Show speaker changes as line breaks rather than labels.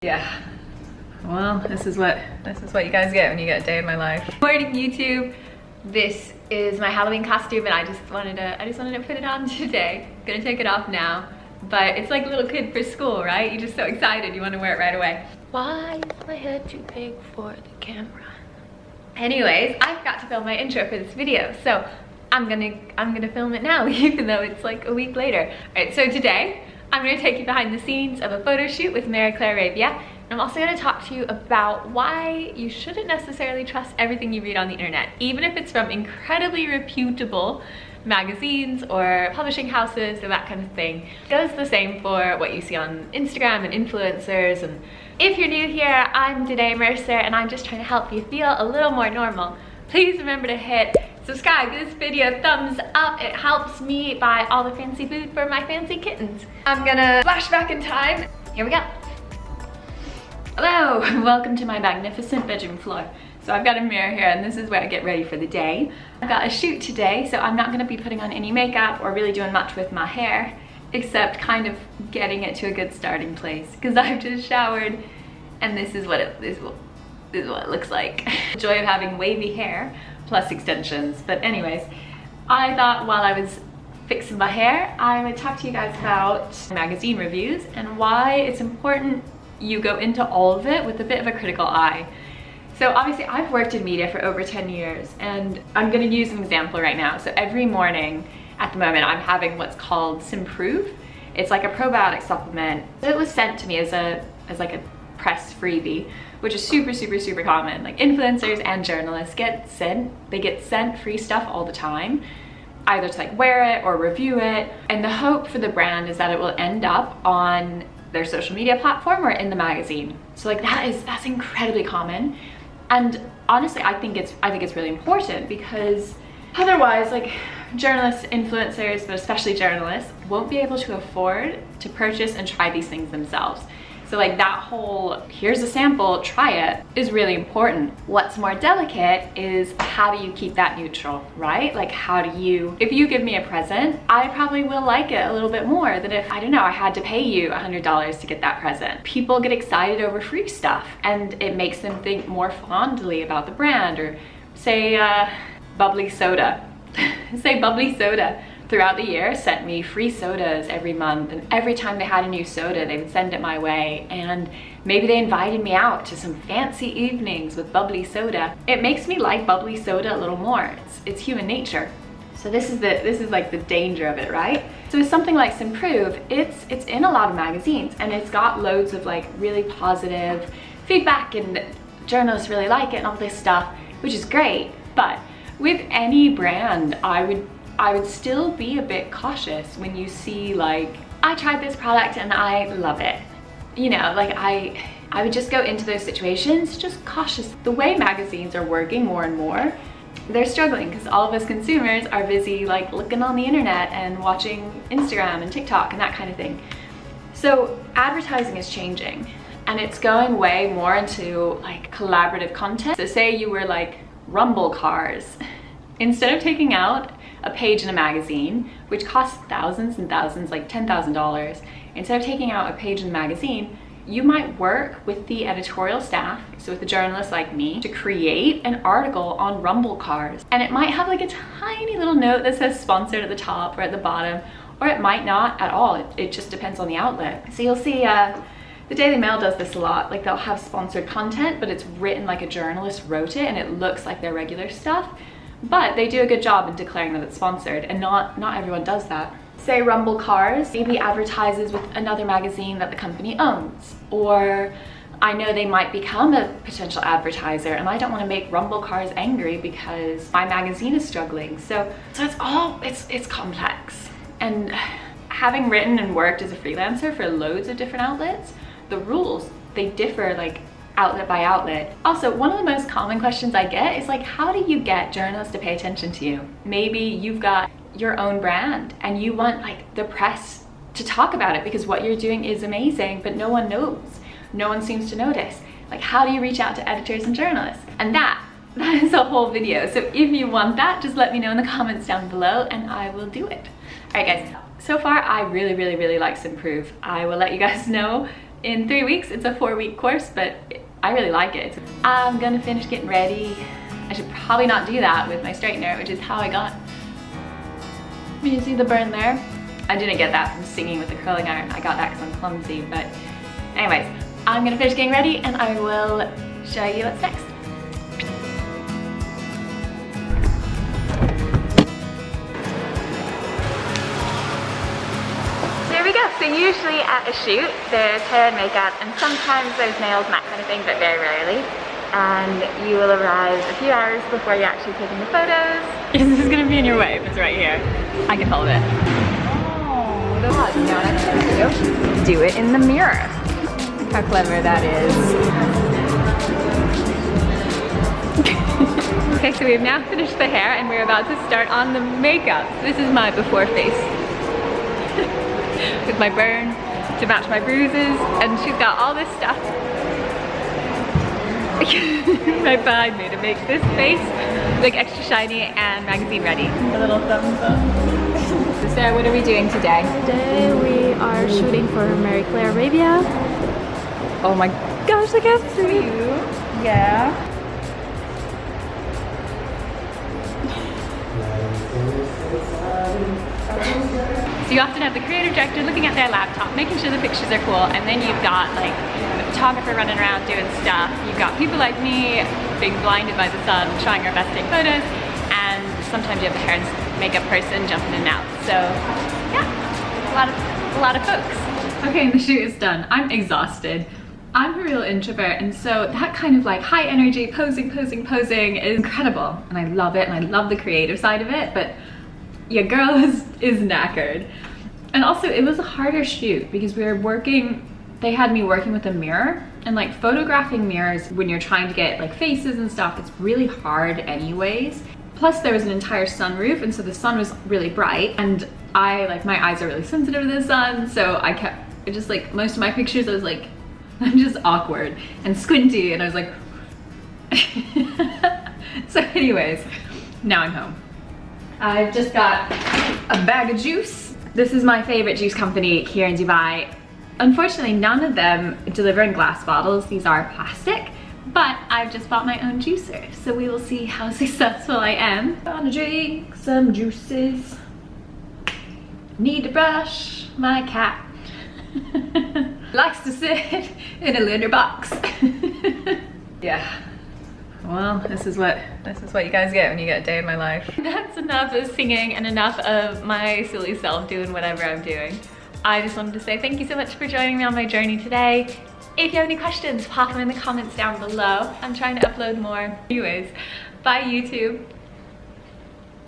Yeah. Well, this is what you guys get when you get a day in my life. Morning, YouTube. This is my Halloween costume, and I just wanted to put it on today. I'm gonna take it off now, but it's like a little kid for school, right? You're just so excited, you want to wear it right away. Why is my head too big for the camera? Anyways, I forgot to film my intro for this video, so I'm gonna film it now, even though it's like a week later. All right, so today I'm gonna take you behind the scenes of a photo shoot with Mary Claire Arabia. And I'm also gonna talk to you about why you shouldn't necessarily trust everything you read on the internet, even if it's from incredibly reputable magazines or publishing houses or that kind of thing. It goes the same for what you see on Instagram and influencers. And if you're new here, I'm Danae Mercer, and I'm just trying to help you feel a little more normal. Please remember to hit subscribe, give this video a thumbs up. It helps me buy all the fancy food for my fancy kittens. I'm gonna flash back in time. Here we go. Hello, welcome to my magnificent bedroom floor. So I've got a mirror here, and this is where I get ready for the day. I've got a shoot today, so I'm not gonna be putting on any makeup or really doing much with my hair, except kind of getting it to a good starting place, because I've just showered, and this is what it looks like. The joy of having wavy hair plus extensions. But anyways, I thought while I was fixing my hair, I would talk to you guys about magazine reviews and why it's important you go into all of it with a bit of a critical eye. So obviously I've worked in media for over 10 years, and I'm gonna use an example right now. So every morning at the moment I'm having what's called Simprove. It's like a probiotic supplement. It was sent to me as like a press freebie, which is super common. Like influencers and journalists get sent free stuff all the time, either to like wear it or review it. And the hope for the brand is that it will end up on their social media platform or in the magazine. So like that's incredibly common. And honestly, I think it's really important, because otherwise, like, journalists, influencers, but especially journalists, won't be able to afford to purchase and try these things themselves. So like that whole, here's a sample, try it, is really important. What's more delicate is how do you keep that neutral, right? Like if you give me a present, I probably will like it a little bit more than if, I don't know, I had to pay you $100 to get that present. People get excited over free stuff, and it makes them think more fondly about the brand. Or say bubbly soda. Say bubbly soda. Throughout the year sent me free sodas every month, and every time they had a new soda they would send it my way, and maybe they invited me out to some fancy evenings with bubbly soda. It makes me like bubbly soda a little more. It's human nature. So this is like the danger of it, right? So with something like Simprove, it's in a lot of magazines, and it's got loads of like really positive feedback, and journalists really like it and all this stuff, which is great. But with any brand, I would still be a bit cautious when you see like, I tried this product and I love it. You know, like I would just go into those situations just cautious. The way magazines are working more and more, they're struggling because all of us consumers are busy like looking on the internet and watching Instagram and TikTok and that kind of thing. So advertising is changing, and it's going way more into like collaborative content. So say you were like Rumble cars. Instead of taking out a page in a magazine, which costs thousands and thousands, like $10,000, instead of taking out a page in the magazine, you might work with the editorial staff, so with a journalist like me, to create an article on Rumble cars. And it might have like a tiny little note that says sponsored at the top or at the bottom, or it might not at all. It just depends on the outlet. So you'll see the Daily Mail does this a lot. Like they'll have sponsored content, but it's written like a journalist wrote it, and it looks like their regular stuff. But they do a good job in declaring that it's sponsored, and not everyone does that. Say Rumble Cars maybe advertises with another magazine that the company owns, or I know they might become a potential advertiser, and I don't want to make Rumble Cars angry because my magazine is struggling. So it's complex. And having written and worked as a freelancer for loads of different outlets, the rules, they differ like outlet by outlet. Also, one of the most common questions I get is like, how do you get journalists to pay attention to you? Maybe you've got your own brand and you want like the press to talk about it because what you're doing is amazing, but no one knows. No one seems to notice. Like, how do you reach out to editors and journalists? And that is a whole video. So if you want that, just let me know in the comments down below and I will do it. All right guys, so far I really like Simprove. I will let you guys know in 3 weeks. It's a 4-week course, but I really like it. I'm gonna finish getting ready. I should probably not do that with my straightener, which is how I got. You see the burn there? I didn't get that from singing with the curling iron. I got that because I'm clumsy, but anyways, I'm gonna finish getting ready and I will show you what's next. Here we go. So usually at a shoot, there's hair and makeup and sometimes there's nails and that kind of thing, but very rarely. And you will arrive a few hours before you're actually taking the photos. This is gonna be in your way if it's right here. I can hold it. Oh, you know what I'm gonna do? Do it in the mirror. How clever that is. Okay, so we've now finished the hair and we're about to start on the makeup. This is my before face. With my burn to match my bruises, and she's got all this stuff right behind me to make this face look extra shiny and magazine ready. A little thumbs up. So Sarah, what are we doing today?
Today we are shooting for Mary Claire Arabia.
Oh my gosh, look how cute. Yeah. So you often have the creative director looking at their laptop, making sure the pictures are cool, and then you've got like the photographer running around doing stuff. You've got people like me being blinded by the sun, trying our best to take photos, and sometimes you have the hair and makeup person jumping in and out. So yeah, a lot of folks. Okay, the shoot is done. I'm exhausted. I'm a real introvert, and so that kind of like high energy posing is incredible, and I love it, and I love the creative side of it, but your girl is knackered. And also it was a harder shoot because we were working, they had me working with a mirror, and like photographing mirrors when you're trying to get like faces and stuff, it's really hard anyways. Plus there was an entire sunroof, and so the sun was really bright, and my eyes are really sensitive to the sun, so I kept, just like most of my pictures I was like, I'm just awkward and squinty, and I was like so anyways, now I'm home. I've just got a bag of juice. This is my favorite juice company here in Dubai. Unfortunately, none of them deliver in glass bottles. These are plastic, but I've just bought my own juicer. So we will see how successful I am. Gonna drink some juices. Need to brush my cat. Likes to sit in a litter box. Yeah. Well, this is what you guys get when you get a day in my life. That's enough of singing and enough of my silly self doing whatever I'm doing. I just wanted to say thank you so much for joining me on my journey today. If you have any questions, pop them in the comments down below. I'm trying to upload more. Anyways, bye YouTube.